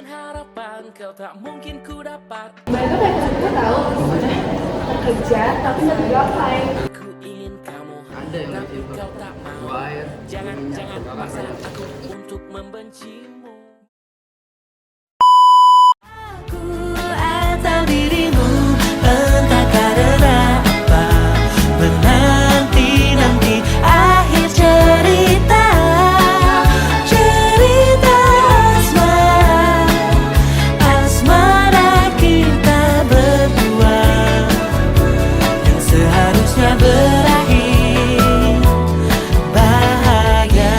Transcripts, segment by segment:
dengan harapan kau tak mungkin ku dapat. Mereka kayak aku tahu kerja tapi nggak gapai. Aku ingin kamu Ada yang tapi ngasih kau tak mau. gua air. Jangan paksa aku untuk membencimu. Aku atau dirimu entah karena apa menanti akhir cerita asmara kita berdua yang seharusnya berakhir bahagia.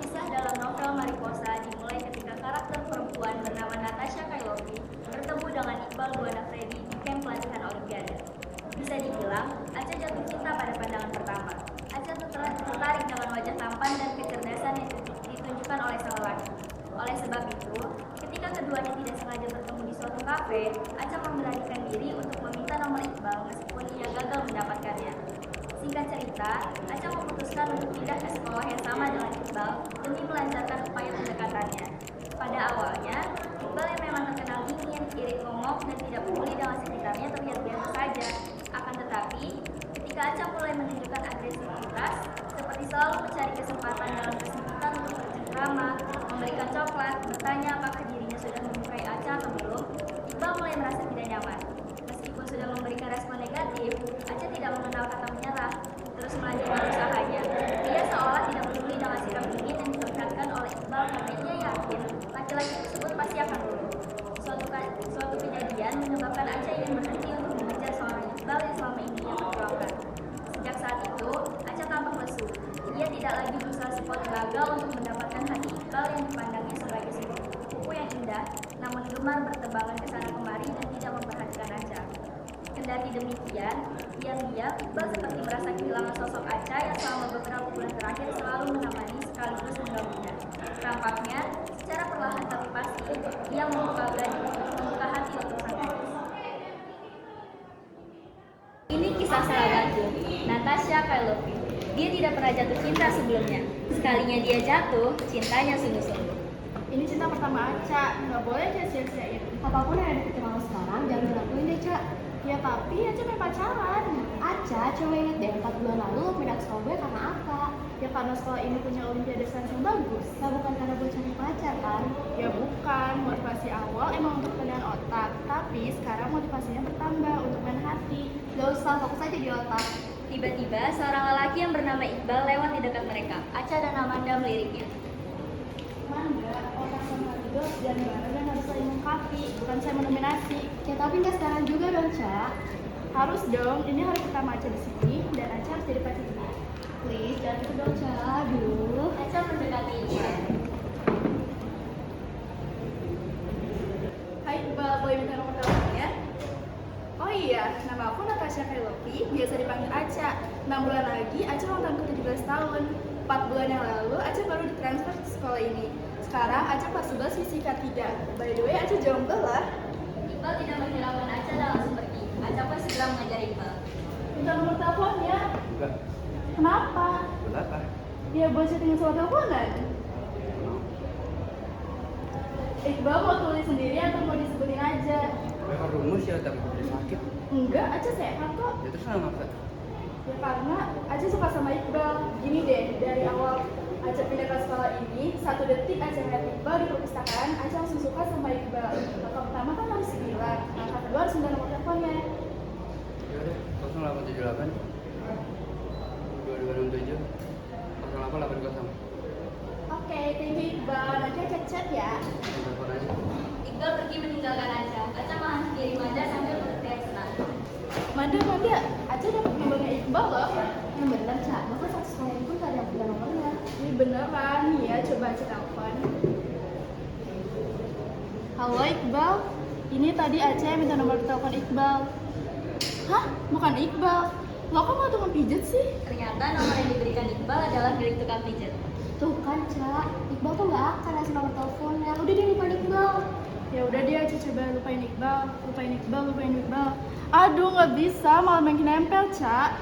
Kisah dalam novel Mariposa dimulai ketika karakter perempuan bernama Natasha Kailopi bertemu dengan Iqbal Buana Freddy di camp pelatihan Olimpiade. Bisa dibilang, Aca jatuh cinta pada pandangan pertama. Aca tertarik dengan wajah tampan dan kecerdasan yang ditunjukkan oleh sang lelaki. Oleh sebab itu, ketika keduanya tidak sengaja bertemu di suatu kafe, Aca memberanikan diri untuk meminta nomor Iqbal meskipun ia gagal mendapatkannya. Singkat cerita, Aca memutuskan untuk pindah ke sekolah yang sama dengan Iqbal demi melancarkan upaya pendekatannya. Pada awalnya, Iqbal yang memang terkenal dingin, irit ngomong, dan tidak peduli dengan sekitarnya terlihat biasa saja. Akan tetapi, ketika Aca mulai menunjukkan agresivitas, seperti selalu mencari kesempatan dalam kesempitan untuk bercengkrama, memberikan coklat, bertanya apakah dirinya sudah menyukai Aca atau belum, Iqbal mulai merasa tidak nyaman. Meskipun sudah memberikan respon negatif, Aca tidak mengenal kata menyerah, terus melanjutkan usahanya. Ia seolah tidak peduli dengan sikap dingin yang diperlihatkan oleh Iqbal karena ia yakin laki-laki tersebut pasti akan luluh. Suatu kejadian menyebabkan Aca ingin berhenti untuk mengejar seorang Iqbal yang selama ini ia perjuangkan. Sejak saat itu, Aca tampak lesu. Ia tidak lagi berusaha sekuat tenaga untuk mendapatkan hati Iqbal yang dipandangnya sebagai sebuah buku yang indah, namun gemar bertebangan ke sana kemari dan tidak memperhatikan Aca. Kendati demikian, diam-diam Iqbal seperti merasa kehilangan sosok Aca yang selama beberapa bulan terakhir selalu menemani sekaligus mengganggunya. Tampaknya, secara perlahan tapi pasti, ia membuka hati untuk sang gadis. Ini kisah sahabatku, Natasha Kailopi. Dia tidak pernah jatuh cinta sebelumnya. Sekalinya dia jatuh, cintanya sungguh-sungguh. Ini cinta pertama Aca, nggak boleh Aca sia-siain. Apapun yang ada di pikiran lo sekarang, jangan dilakuin deh, Cak. Ya tapi Aca pengen pacaran. Aca, coba inget deh, 4 bulan lalu lo pindah ke sekolah gue karena apa? Ya karena sekolah ini punya olimpiade sains yang bagus. Nah, bukan karena gue cari pacar, kan? Ya bukan, motivasi awal emang untuk penilaian otak. Tapi sekarang motivasinya bertambah untuk main hati. Gak usah, fokus aja di otak. Tiba-tiba, seorang lelaki yang bernama Iqbal lewat di dekat mereka. Aca dan Amanda meliriknya. Manda, otak sama Ridho dan bareng dan harus saling melengkapi, bukan saya mendominasi. Ya tapi nggak sekarang juga dong, Cak. Harus dong, ini hari pertama Aca di sini dan Aca harus jadi pacar dulu. Please, jangan gitu dong, Cak. Aduh. Aca mendekatinya. Hai Iqbal, boleh minta nomor teleponnya? Oh iya, nama aku Natasha Kailopi, biasa dipanggil Aca. 6 bulan lagi, Aca ulang tahun ke-17 tahun. 4 bulan yang lalu, Aca baru ditransfer ke sekolah ini. Sekarang Aca kelas 11 fisika 3. By the way, Aca jomblo lah. Iqbal tidak menghiraukan Aca dalam seperti. Aca pun segera mengajar Iqbal. Minta nomor teleponnya. Enggak. Kenapa? Kenapa? Ya buat chatting soal teleponan. Iqbal mau tulis sendiri atau mau disebutin aja? Memang rumus ya, tapi udah sakit. Enggak, Aca sehat kok. Ya terus kenapa? Ya karena Aca suka sama Iqbal. Gini deh, dari awal Aca pindah ke sekolah ini, 1 detik Aca ngeliat Iqbal di perpustakaan, Aca langsung suka sama Iqbal. Langkah pertama kan harus bilang, langkah kedua harus minta nomor teleponnya. Ya udah, 0878 2267 0880. Oke, thank you Iqbal. Nanti Aca chat ya. Telepon aja. Iqbal pergi meninggalkan Aca. Aca menghantui diri Manda sambil berteriak senang. Manda, Aca dapat nomornya Iqbal loh. Yang bener, Cak. Bahkan satu sekolah ini pun gak ada yang punya nomornya. Ini beneran, ya coba Aca telepon. Halo Iqbal, ini tadi Aca yang minta nomor telepon Iqbal. Hah? Bukan Iqbal? Lo kok mau tukang pijet sih? Ternyata nomor yang diberikan Iqbal adalah milik tukang pijat. Tuh kan, Cak. Iqbal tuh gak akan ngasih nomor teleponnya. Udah dia lupain Iqbal. Ya udah dia Aca coba lupain Iqbal. Aduh nggak bisa, malah makin nempel Cak.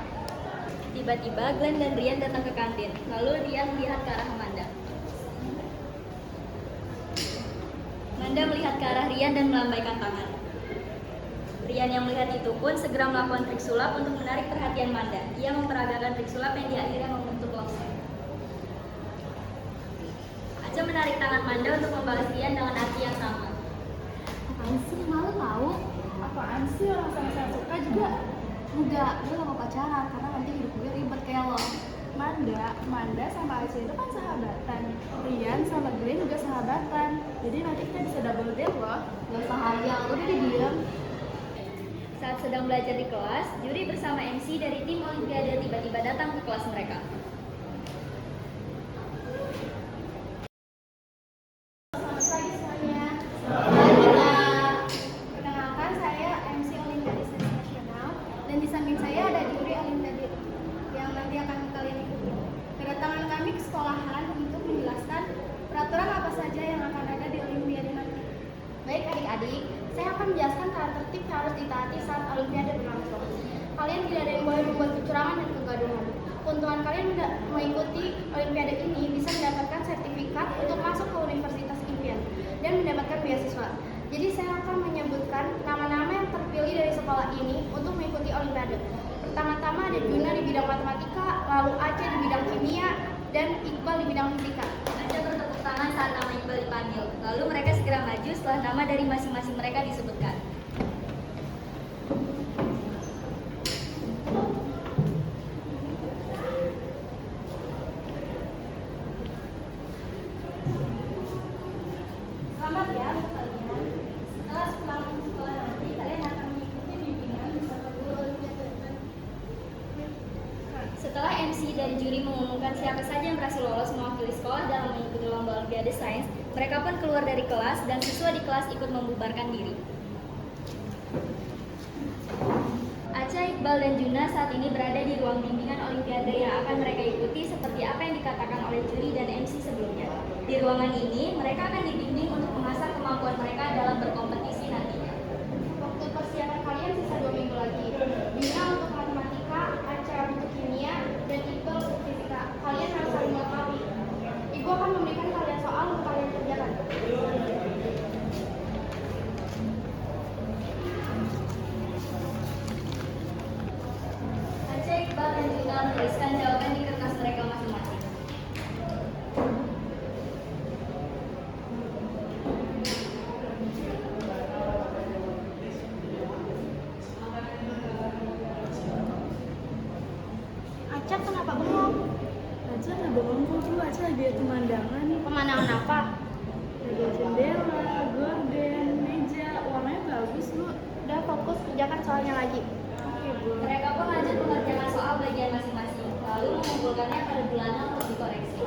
Tiba-tiba Glenn dan Rian datang ke kantin. Lalu Rian melihat ke arah Amanda. Bunda melihat ke arah Rian dan melambaikan tangan. Rian yang melihat itu pun segera melakukan trik sulap untuk menarik perhatian Manda. Ia memperagakan trik sulap yang akhirnya membentuk longsor. Aca menarik tangan Manda untuk membalas Rian dengan arti yang sama. Apaan sih, malu tahu? Apaan sih, orang sama-sama suka juga. Enggak, gue gak mau pacaran karena nanti hidup gue ribet kayak lo. Manda sama Aca itu kan sahabatan. Rian sama Glenn juga sahabatan. Jadi nanti kita bisa double date loh. Gak usah hayal, udah diem. Saat sedang belajar di kelas, juri bersama MC dari tim Olimpiade tiba-tiba datang ke kelas mereka. Selamat pagi semuanya. Perkenalkan, saya MC Olimpiade Sains Nasional dan di samping saya ada juri Olimpiade yang nanti akan kalian ikuti. Kedatangan kami ke sekolahan untuk menjelaskan peraturan apa saja yang akan ada di Olimpiade nanti. Baik adik-adik, saya akan menjelaskan tata tertib yang harus ditaati saat Olimpiade berlangsung. Kalian tidak ada yang boleh membuat kecurangan dan kegaduhan. Keuntungan kalian mengikuti Olimpiade ini bisa mendapatkan sertifikat untuk masuk ke Universitas Impian dan mendapatkan beasiswa. Jadi saya akan menyebutkan nama-nama yang terpilih dari sekolah ini untuk mengikuti Olimpiade. Pertama-tama ada Juna di bidang matematika, lalu Aca di bidang kimia, dan Iqbal di bidang fisika. Aca bertepuk tangan saat nama Iqbal dipanggil. Lalu mereka segera maju setelah nama dari masing-masing mereka disebutkan. Selamat ya untuk kalian. Setelah pulang sekolah nanti kalian akan mengikuti bimbingan bersama guru Olimpiade. Setelah MC dan juri mengumumkan siapa saja yang berhasil lolos mewakili sekolah dalam mengikuti lomba Olimpiade Sains, mereka pun keluar dari kelas dan siswa di kelas ikut membubarkan diri. Aca, Iqbal, dan Juna saat ini berada di ruang bimbingan Olimpiade yang akan mereka ikuti seperti apa yang dikatakan oleh juri dan MC sebelumnya. Di ruangan ini, mereka akan dibimbing untuk mengasah kemampuan mereka dalam berkompetisi nantinya. Waktu persiapan kalian sisa 2 minggu lagi. Juna untuk matematika, Aca untuk kimia, dan Iqbal untuk fisika. Kalian harus saling mengetahui. Ibu akan memberikan kalian soal untuk kalian kerjakan. Aca, Iqbal, dan Juna menuliskan jawaban di kertas mereka masing-masing. Aca kenapa bengong? Aca nggak bohong kok, tuh Aca lagi lihat pemandangan. Pemandangan apa? Ada jendela, gorden, meja, warnanya bagus lu. Udah fokus kerjakan soalnya lagi. Oke Bu. Mereka pun lanjut mengerjakan soal bagian masing-masing, lalu mengumpulkannya pada bulanan untuk dikoreksi.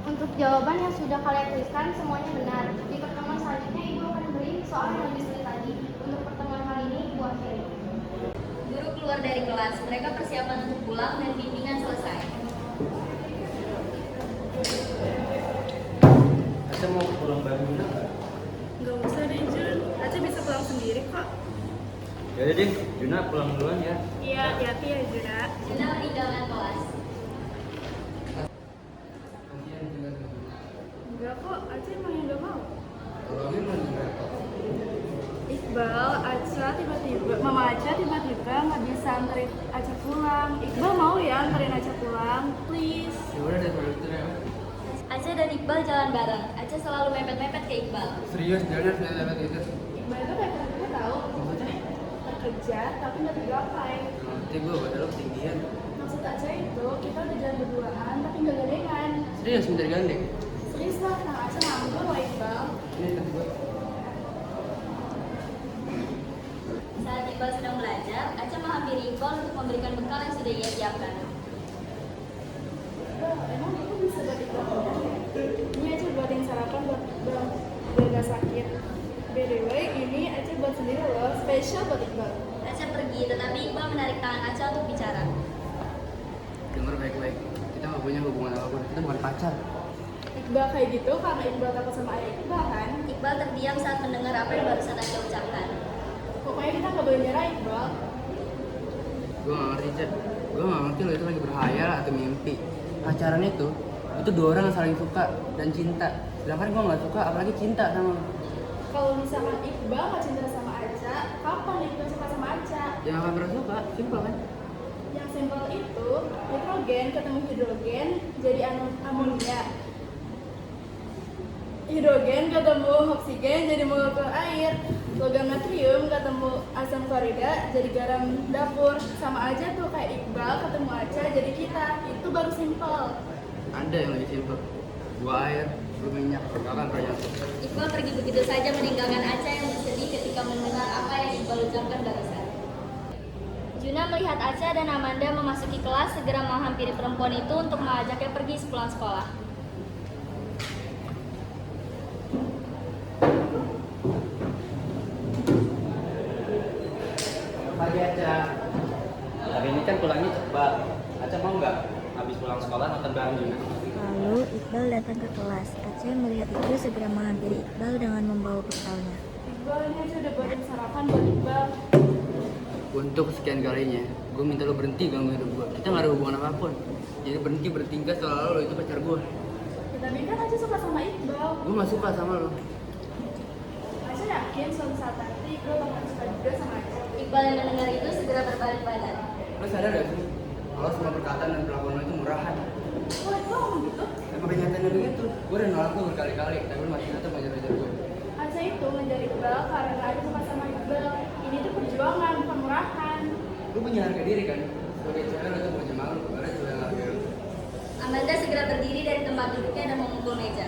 Untuk jawaban yang sudah kalian tuliskan semuanya benar. Di pertemuan selanjutnya Ibu akan beri soal yang lebih sulit lagi. Untuk pertemuan kali ini Ibu akhiri. Guru keluar dari kelas, mereka persiapan untuk pulang dan bimbingan selesai. Aca mau pulang bareng Juna nggak? Nggak usah deh Jun, Aca bisa pulang sendiri kok. Yaudah deh, Juna pulang duluan ya. Iya, hati-hati ya Juna. Juna meninggalkan kelas. Kasihan juga tuh. Enggak kok, Aca emang yang nggak mau. Kalau memang enggak. Iqbal, Mama Aca tiba-tiba nggak bisa anterin Aca pulang. Iqbal mau ya anterin Aca pulang, please. Ya udah deh kalau gitu ya. Aca dan Iqbal jalan bareng. Aca selalu mepet-mepet ke Iqbal. Serius jalan saya lewat itu. Iqbal itu kayak gue tahu, Maksudnya? kerja tapi nggak digapai. Nanti gue padahal ketinggian. Maksud Aca itu kita udah jalan berduaan tapi nggak gandengan. Serius minta gandeng. Serius lah, Kang Aca nganggur loh Iqbal. Ini tas gue. Saat Iqbal sedang belajar, Aca menghampiri Iqbal untuk memberikan bekal yang sudah ia siapkan. emang itu bisa buat Iqbal kenyang ya? Ini Aca buatin sarapan buat Iqbal biar gak sakit. By the way, ini Aca buat sendiri loh, spesial buat Iqbal. Aca pergi, tetapi Iqbal menarik tangan Aca untuk bicara. Dengar baik-baik. Kita nggak punya hubungan apapun. Kita bukan pacar. Iqbal kayak gitu karena Iqbal takut sama ayah Iqbal kan? Iqbal terdiam saat mendengar apa yang barusan Aca ucapkan. Pokoknya kita nggak boleh nyerah Iqbal. Gue nggak ngerti, Cak. Gue nggak ngerti lo itu lagi berhayal atau mimpi. Pacaran itu dua orang yang saling suka dan cinta. Sedangkan gue nggak suka, apalagi cinta sama lo. Kalau misalkan Iqbal gak cinta sama Aca, kapan Iqbal suka sama Aca? Yang akan pernah suka, simpel kan? Yang simpel itu, nitrogen ketemu hidrogen jadi amonia. Hidrogen ketemu oksigen jadi molekul air. Logam natrium ketemu asam klorida jadi garam dapur. Sama aja tuh kayak Iqbal ketemu Aca jadi kita. Itu baru simpel. Ada yang lebih simpel. Gua air, lu minyak, gak akan pernah nyatu. Iqbal pergi begitu saja meninggalkan Aca yang bersedih ketika mendengar apa yang Iqbal ucapkan barusan. Juna melihat Aca dan Amanda memasuki kelas segera menghampiri perempuan itu untuk mengajaknya pergi sepulang sekolah. Pagi Aca. Hari ini kan pulangnya cepat. Aca mau nggak habis pulang sekolah nonton bareng Juna? Lalu Iqbal datang ke kelas. Aca melihat itu segera menghampiri Iqbal dengan membawa bekalnya. Iqbal ini Aca udah buatin sarapan buat Iqbal. Untuk sekian kalinya, gue minta lo berhenti ganggu hidup gue. Kita gak ada hubungan apapun. Jadi berhenti bertingkah seolah lo itu pacar gue. Ya, tapi kan Aca suka sama Iqbal. Gue gak suka sama lo. Aca yakin suatu saat nanti Iqbal bakal suka juga sama Aca. Iqbal yang mendengar itu segera berbalik badan. Lo sadar gak sih? Kalau semua perkataan dan perlakuan lo itu murahan. Wah, Iqbal ngomong gitu? Emang kenyataannya begitu. Gue udah nolak lo berkali-kali, tapi lo masih tetap ngajar-ngajar gue. Aca itu ngejar Iqbal karena Aca suka sama Iqbal. Ini tuh perjuangan, bukan murahan. Lo punya harga diri kan? Sebagai cewek lo tuh punya malu, karena cewek yang harga lo. Amanda segera berdiri dari tempat duduknya dan memukul meja.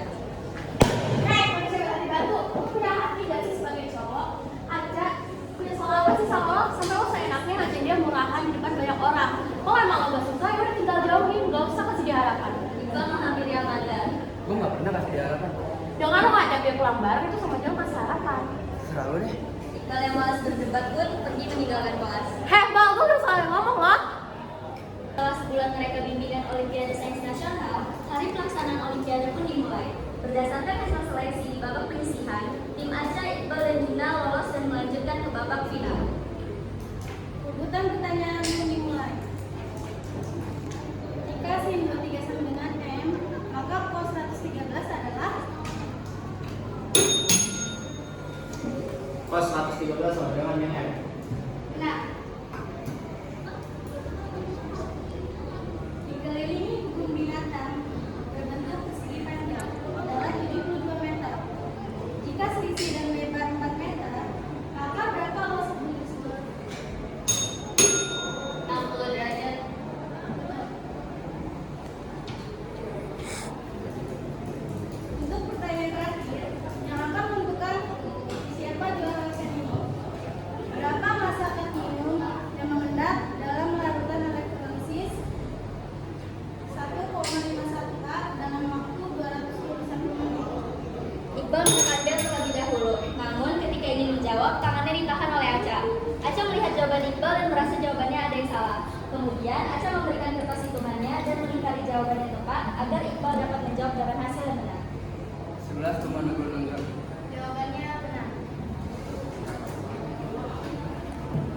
Hei, kalau cewek tadi batu, lu punya hati gak sih sebagai cowok? Aja, punya salah apa sih sama lo? Sampai lo seenaknya ngajain dia murahan di depan banyak orang. Kalau emang lo gak suka, ya udah tinggal jauhin, gak usah kasih dia harapan. Iqbal menghampiri Amanda. Gue gak pernah kasih dia harapan. Dengan lo ngajak dia pulang bareng itu sama aja lo kasih harapan. Serah lo deh. Iqbal yang malas berdebat pun pergi meninggalkan kelas. Hei, Bal, lo udah salah ngomong loh. Setelah sebulan mereka bimbingan Olimpiade Sains Nasional, hari pelaksanaan Olimpiade pun dimulai. Berdasarkan hasil seleksi di babak penyisihan, tim Aca, Iqbal, dan Juna lolos dan melanjutkan ke babak final. Urutan pertanyaan dimulai. Jika simbol 3 sama dengan M, maka pos 113 adalah Kos 113 sama dengan yang M. benar. Dikelilingi hukum binatang berbentuk persegi panjang adalah 72 meter. Jika selisih dan lebar 4 meter, maka berapa luas bumi tersebut? 60 derajat. Untuk pertanyaan terakhir, yang akan menentukan siapa juara lesen ini. Berapa masa continuum yang mengendap dalam larutan elektrolisis 1,51 K dalam waktu 221 menit? Iqbal menghadap terlebih dahulu, namun ketika ingin menjawab, tangannya ditahan oleh Aca. Aca melihat jawaban Iqbal dan merasa jawabannya ada yang salah. Kemudian Aca memberikan kertas hitungannya dan mengingkari jawabannya tepat agar Iqbal dapat menjawab dengan hasil yang benar. 11,66 gram. Jawabannya benar.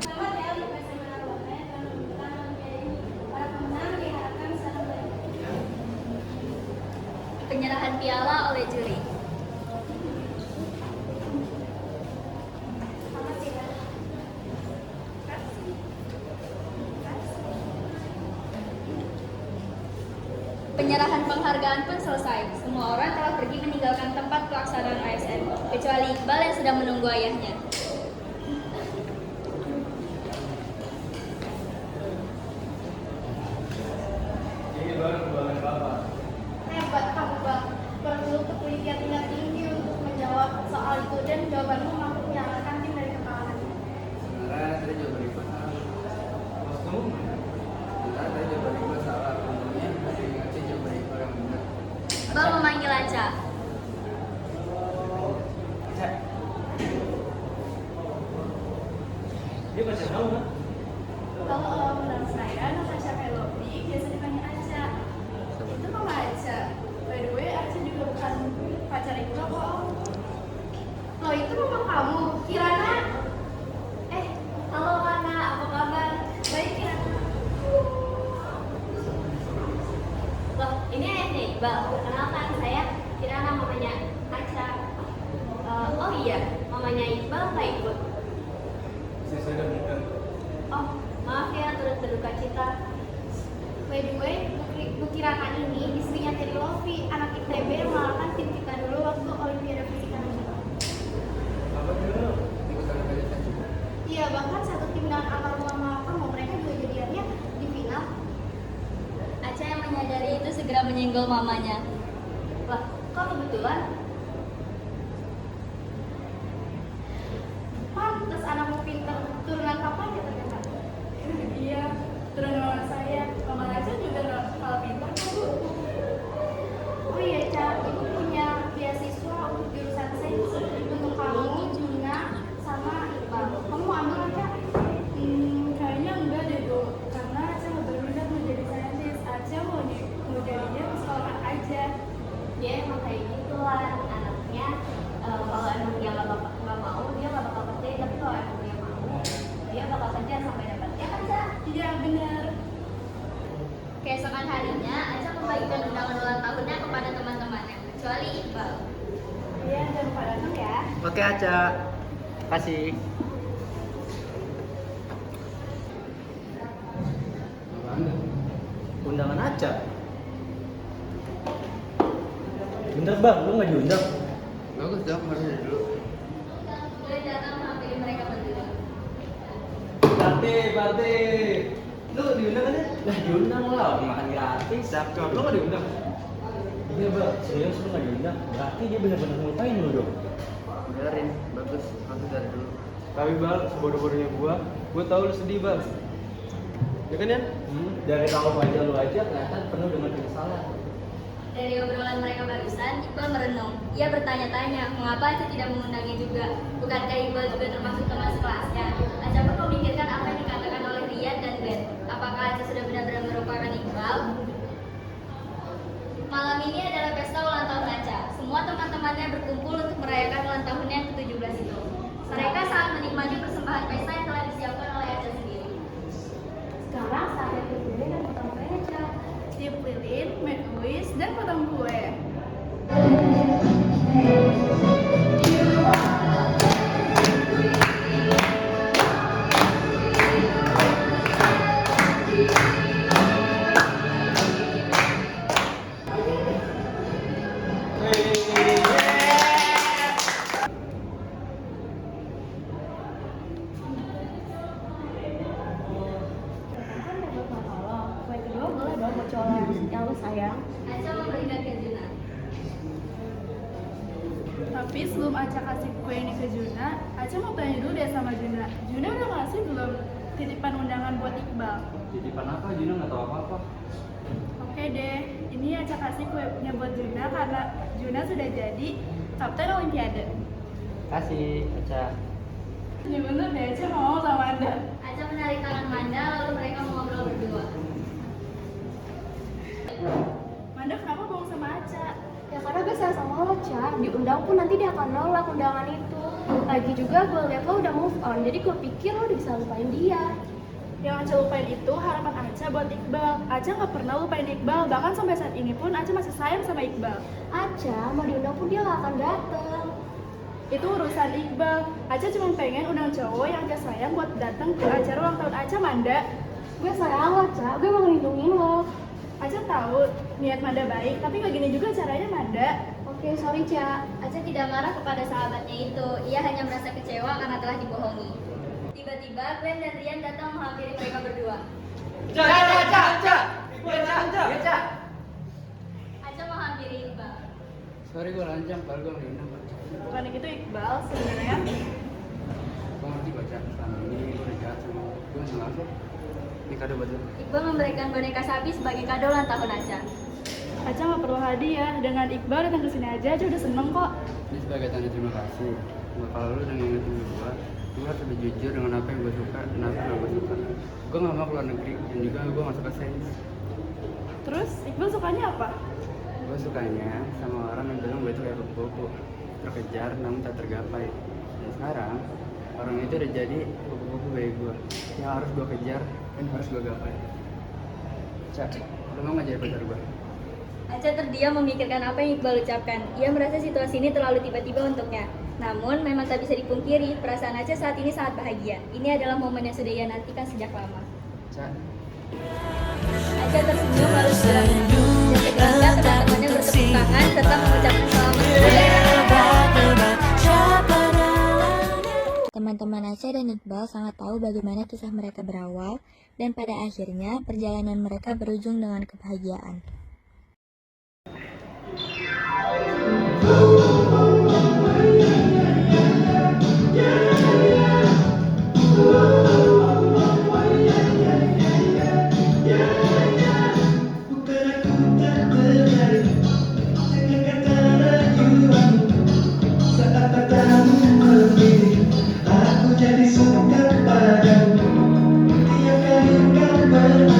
Selamat ya untuk SMA Arwahnya telah menentukan Olimpiade ini. Para pemenang diharapkan salam baik. Penyerahan piala oleh juri. Selamat ya. Penyerahan penghargaan pun selesai. Semua orang telah pergi meninggalkan tempat pelaksanaan ASN, kecuali Iqbal yang sedang menunggu ayahnya. Ini baru keuangan Bapak. Hebat kamu Bang. Perlu ketelitian tingkat tinggi untuk menjawab soal itu dan jawabanmu mampu menyelamatkan tim dari kekalahan. Sebenarnya tadi jawaban Iqbal salah. Bos kamu mana? Sebenarnya tadi jawaban Iqbal salah. Untungnya masih ingat sih jawaban Kalau undang saya Natasha Kelopi, biasa dipanggil Aca. Itu mama Aca. By the way, Aca juga bukan pacar Iqbal kok. Loh, itu mama kamu, Kirana. Halo Kana, apa kabar? Baik, Kirana. Loh, ini ayahnya Iqbal. Perkenalkan, saya Kirana, mamanya Aca. Oh iya, mamanya Iqbal nggak ikut. Oh, maaf ya, turut berduka cita. By the way, Bu Kirana ini istrinya Teddy Lofi, anak ITB yang mengalahkan tim kita dulu waktu Olimpiade Fisika Nasional. Iya, bahkan satu tim dengan almarhum mama kamu, mereka juga jadiannya di final. Aca yang menyadari itu segera menyenggol mamanya. Wah, kok kebetulan? Pantes anakmu pinter, turunan kapan ya ternyata? Iya, turun mama saya. Mama Aca juga nggak kalah pintar kok, Bu. Oh iya, Ca, ibu punya beasiswa untuk jurusan sains untuk kamu, Juna, sama Iqbal. Kamu mau ambil nggak, Ca? Kayaknya enggak deh, Bu. Karena Aca nggak berminat menjadi saintis. Aca mau jadinya psikolog aja. Dia emang kayak gitu lah anaknya. Kalau emang dia nggak mau, dia nggak bakal kerja. Tapi kalau emang dia mau, dia bakal kerja sampai dapat. Ya kan, Ca? Iya, benar. Keesokan harinya, Aca membagikan undangan ulang tahunnya kepada teman-temannya, kecuali Iqbal. Iya, jangan lupa datang ya. Oke Aca, kasih. Undangan Aca. Bener bang, lu nggak diundang? Bagus dong, harus dari dulu. Boleh datang menghampiri mereka berdua. Berarti. Lu diundang kan ya? Lah diundang lah, makan gratis. Lu nggak diundang? Iya bang, serius lu nggak diundang? Berarti dia bener-bener ngelupain lu dong. Biarin, bagus, harus dari dulu. Tapi Bal, sebodoh-bodohnya gua tahu lu sedih Bal. Ya kan ya? Dari kalau wajah lu aja kelihatan penuh dengan penyesalan. Dari obrolan mereka barusan, Iqbal merenung. Ia bertanya-tanya, mengapa Aca tidak mengundangnya juga? Bukankah Iqbal juga termasuk teman sekelasnya? Aca pun memikirkan apa yang dikatakan oleh Rian dan Ben. Apakah Aca sudah benar-benar merupakan Iqbal? Malam ini adalah pesta ulang tahun Aca. Semua teman-temannya berkumpul untuk merayakan ulang tahunnya yang ke-17 itu. Mereka sangat menikmati persembahan pesta yang telah disiapkan oleh Aca sendiri. Sekarang saatnya pilih dan potong kue, Ca. Tiup lilin, make a wish, dan potong kue. Kue kedua boleh dong buat cowok yang lu sayang. Aca memberikan ke Juna. Tapi sebelum Aca kasih kue ini ke Juna, Aca mau tanya dulu deh sama Juna. Juna udah ngasih belum titipan undangan buat Iqbal? Titipan apa? Juna nggak tahu apa-apa. Oke deh, ini Aca kasih kuenya buat Juna karena Juna sudah jadi kapten Olimpiade. Kasih Aca. Ini bener deh, Aca mau sama Anda. Aca menarik tangan Manda, lalu mereka mengobrol berdua. Manda kenapa bohong sama Aca? Ya karena gue sayang sama lo, Ca. Diundang pun nanti dia akan nolak undangan itu. Lagi juga gue liat lo udah move on, jadi gue pikir lo bisa lupain dia. Yang Aca lupain itu harapan Aca buat Iqbal. Aca nggak pernah lupain Iqbal, bahkan sampai saat ini pun Aca masih sayang sama Iqbal. Aca mau diundang pun dia gak akan dateng. Itu urusan Iqbal. Aca cuma pengen undang cowok yang Aca sayang buat datang ke acara ulang tahun Aca, Manda. Gue sayang lo, Ca. Gue mau ngelindungin lo. Aca tahu niat Manda baik, tapi nggak gini juga caranya, Manda. Oke, sorry, Ca. Aca tidak marah kepada sahabatnya itu, ia hanya merasa kecewa karena telah dibohongi. Tiba-tiba Glenn dan Rian datang menghampiri mereka berdua. Aca menghampiri Iqbal. Sorry gue lancang, padahal gue nggak diundang. Bukan gitu Iqbal, sebenarnya Gue ngerti baca selama ini gue udah jahat sama lo. Gue nggak langsung. Ini kado buat lo. Iqbal memberikan boneka sapi sebagai kado ulang tahun Aca. Aca nggak perlu hadiah. Dengan Iqbal datang ke sini aja udah seneng kok. Ini sebagai tanda terima kasih. Kalau lo udah ngingetin gue gue harus lebih jujur dengan apa yang gue suka dan apa yang gak gue suka. Gue gak mau keluar negeri dan juga gue gak suka sains. Terus Iqbal sukanya apa? Gue sukanya sama orang yang bilang gue itu kayak kupu-kupu, terkejar namun tak tergapai. Dan sekarang orang itu udah jadi kupu-kupu kayak gue yang harus gue kejar dan harus gue gapai. Cak, lo mau gak jadi pacar gue? Aca terdiam memikirkan apa yang Iqbal ucapkan. Ia merasa situasi ini terlalu tiba-tiba untuknya. Namun, memang tak bisa dipungkiri, perasaan Aca saat ini sangat bahagia. Ini adalah momen yang sudah ia nantikan sejak lama. Cak, Aca tersenyum lalu segera duduk. Dan segera teman-temannya bertepuk tangan serta mengucapkan selamat. Tebak-tebak siapa dalamnya. Teman-teman Aca dan Iqbal sangat tahu bagaimana kisah mereka berawal, dan pada akhirnya perjalanan mereka berujung dengan kebahagiaan. Aku jadi suka padamu. Tiap kali kau